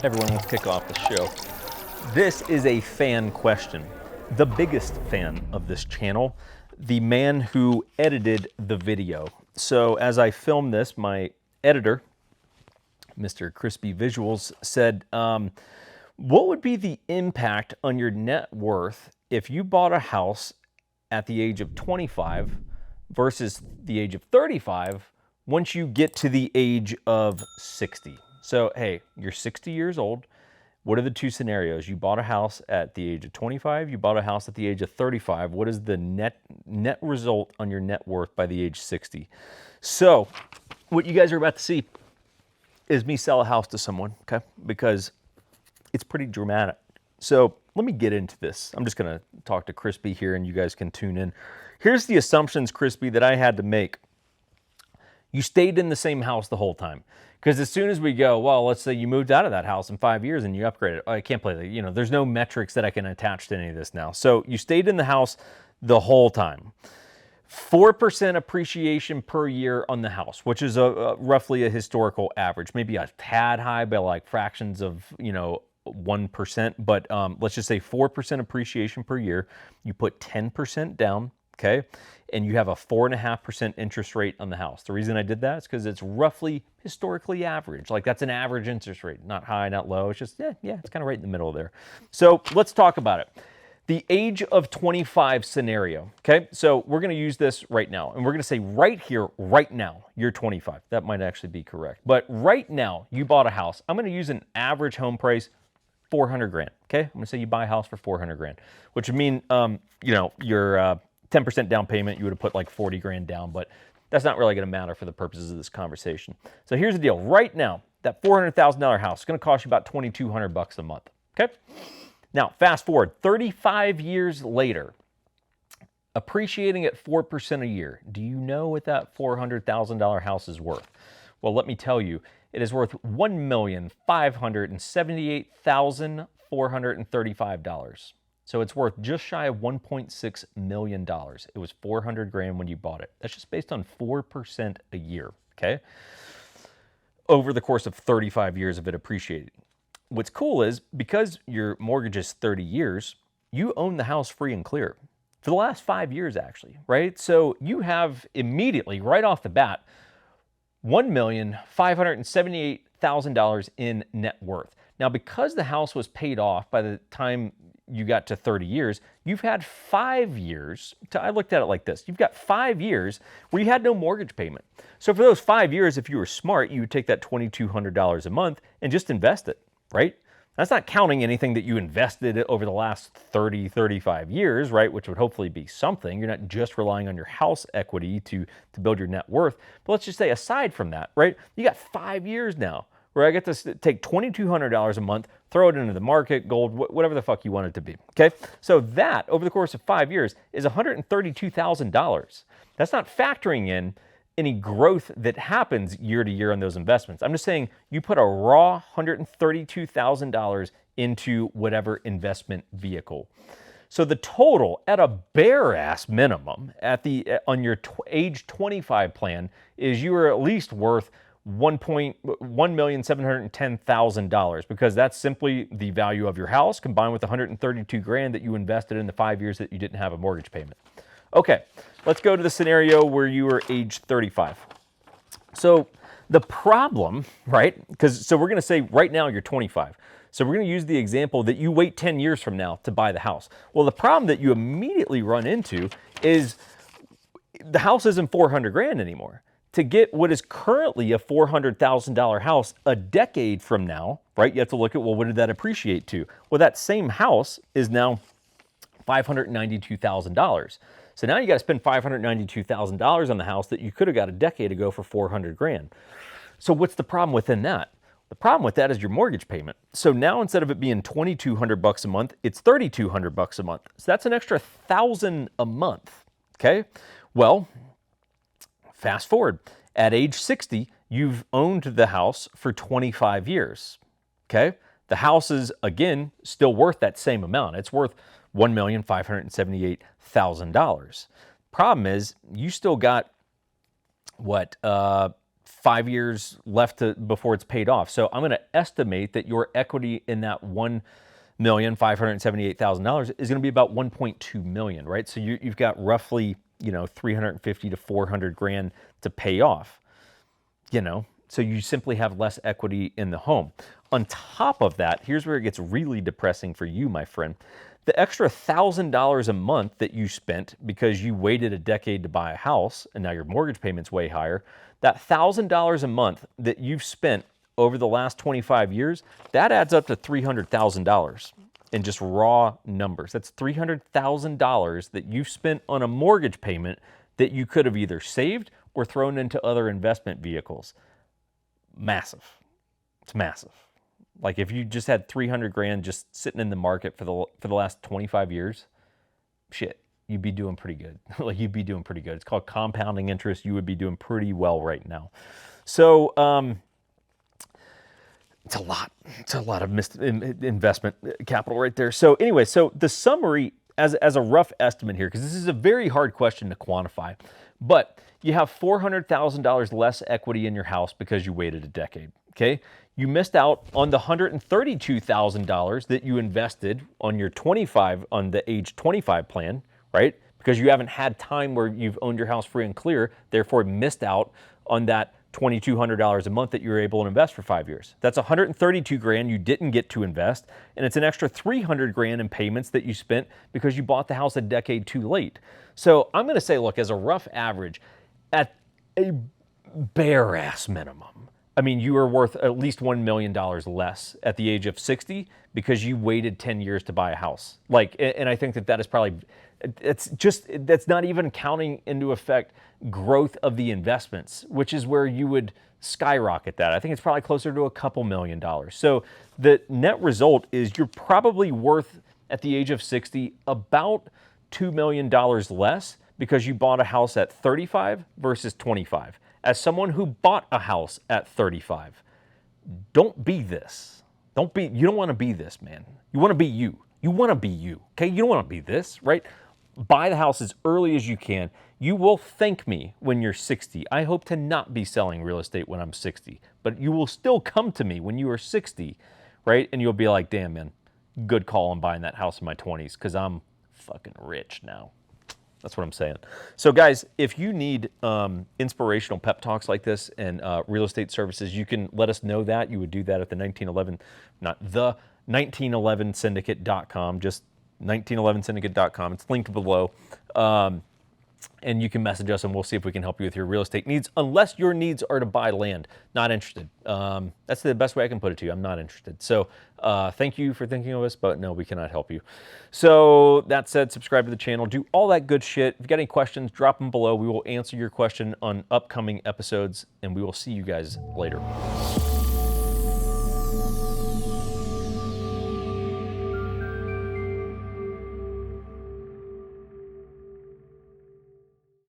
Everyone, let's kick off the show. This is a fan question. The biggest fan of this channel, the man who edited the video. So as I filmed this, my editor, Mr. Crispy Visuals, said, what would be the impact on your net worth if you bought a house at the age of 25 versus the age of 35 once you get to the age of 60? So, hey, you're 60 years old. What are the two scenarios? You bought a house at the age of 25, you bought a house at the age of 35. What is the net result on your net worth by the age 60? So, what you guys are about to see is me sell a house to someone, okay? Because it's pretty dramatic. So, let me get into this. I'm just gonna talk to Crispy here and you guys can tune in. Here's the assumptions, Crispy, that I had to make. You stayed in the same house the whole time. Because as soon as we go, well, let's say you moved out of that house in 5 years and you upgraded. Oh, I can't play that. There's no metrics that I can attach to any of this now. So you stayed in the house the whole time. 4% appreciation per year on the house, which is roughly a historical average. Maybe a tad high by like fractions of, 1%. But let's just say 4% appreciation per year. You put 10% down, okay? And you have a 4.5% interest rate on the house. The reason I did that is because it's roughly historically average. Like that's an average interest rate, not high, not low. It's just, it's kind of right in the middle there. So let's talk about it. The age of 25 scenario, okay? So we're gonna use this right now. And we're gonna say right here, right now, you're 25. That might actually be correct. But right now, you bought a house. I'm gonna use an average home price, 400 grand, okay? I'm gonna say you buy a house for 400 grand, which would mean, your 10% down payment, you would have put like 40 grand down, but that's not really gonna matter for the purposes of this conversation. So here's the deal. Right now, that $400,000 house is gonna cost you about $2,200 a month, okay? Now, fast forward, 35 years later, appreciating at 4% a year. Do you know what that $400,000 house is worth? Well, let me tell you, it is worth $1,578,435. So it's worth just shy of $1.6 million. It was 400 grand when you bought it. That's just based on 4% a year, okay? Over the course of 35 years of it appreciating. What's cool is because your mortgage is 30 years, you own the house free and clear for the last 5 years actually, right? So you have immediately, right off the bat, $1,578,000 in net worth. Now, because the house was paid off by the time you got to 30 years, you've had 5 years, I looked at it like this, you've got 5 years where you had no mortgage payment. So for those 5 years, if you were smart, you would take that $2,200 a month and just invest it, right? That's not counting anything that you invested over the last 30, 35 years, right? Which would hopefully be something. You're not just relying on your house equity to build your net worth. But let's just say aside from that, right? You got 5 years now where I get to take $2,200 a month, throw it into the market, gold, whatever the fuck you want it to be, okay? So that, over the course of 5 years, is $132,000. That's not factoring in any growth that happens year to year on those investments. I'm just saying you put a raw $132,000 into whatever investment vehicle. So the total at a bare ass minimum on your age 25 plan is you are at least worth $1,710,000 because that's simply the value of your house combined with the 132 grand that you invested in the 5 years that you didn't have a mortgage payment. Okay, let's go to the scenario where you are age 35. So the problem, right? So we're gonna say right now you're 25. So we're gonna use the example that you wait 10 years from now to buy the house. Well, the problem that you immediately run into is the house isn't 400 grand anymore. To get what is currently a $400,000 house a decade from now, right? You have to look at, well, what did that appreciate to? Well, that same house is now $592,000. So now you got to spend $592,000 on the house that you could have got a decade ago for 400 grand. So what's the problem within that? The problem with that is your mortgage payment. So now instead of it being $2,200 a month, it's $3,200 a month. So that's an extra $1,000 a month, okay? Well, fast forward, at age 60, you've owned the house for 25 years, okay? The house is, again, still worth that same amount. It's worth $1,578,000. Problem is, you still got, what, 5 years left before it's paid off. So I'm going to estimate that your equity in that $1,578,000 is going to be about 1.2 million, right? So you've got roughly, 350 to 400 grand to pay off, so you simply have less equity in the home. On top of that, here's where it gets really depressing for you, my friend. The extra $1,000 a month that you spent because you waited a decade to buy a house and now your mortgage payment's way higher, that $1,000 a month that you've spent over the last 25 years, that adds up to $300,000 in just raw numbers. That's $300,000 that you've spent on a mortgage payment that you could have either saved or thrown into other investment vehicles. Massive. It's massive. Like if you just had 300 grand just sitting in the market for the last 25 years, shit, you'd be doing pretty good. Like you'd be doing pretty good. It's called compounding interest. You would be doing pretty well right now. So it's a lot. It's a lot of investment capital right there. So anyway, so the summary as a rough estimate here, because this is a very hard question to quantify, but you have $400,000 less equity in your house because you waited a decade. Okay, you missed out on the $132,000 that you invested on the age 25 plan, right? Because you haven't had time where you've owned your house free and clear, therefore missed out on that $2,200 a month that you were able to invest for 5 years. That's 132 grand you didn't get to invest, and it's an extra 300 grand in payments that you spent because you bought the house a decade too late. So I'm going to say, look, as a rough average, at a bare ass minimum, I mean, you are worth at least $1 million less at the age of 60 because you waited 10 years to buy a house. And I think that is probably, that's not even counting into effect growth of the investments, which is where you would skyrocket that. I think it's probably closer to a couple $1 million. So the net result is you're probably worth at the age of 60 about $2 million less because you bought a house at 35 versus 25. As someone who bought a house at 35, don't be this. You don't want to be this, man. You want to be you. You want to be you, okay? You don't want to be this, right? Buy the house as early as you can. You will thank me when you're 60. I hope to not be selling real estate when I'm 60, but you will still come to me when you are 60, right? And you'll be like, damn, man, good call on buying that house in my 20s because I'm fucking rich now. That's what I'm saying. So guys, if you need inspirational pep talks like this and real estate services, you can let us know that. You would do that at the 1911syndicate.com, just 1911syndicate.com. It's linked below. And you can message us and we'll see if we can help you with your real estate needs, unless your needs are to buy land. Not interested. That's the best way I can put it to you. I'm not interested. So thank you for thinking of us, but no, we cannot help you. So that said, subscribe to the channel, do all that good shit. If you got any questions, drop them below. We will answer your question on upcoming episodes, and we will see you guys later.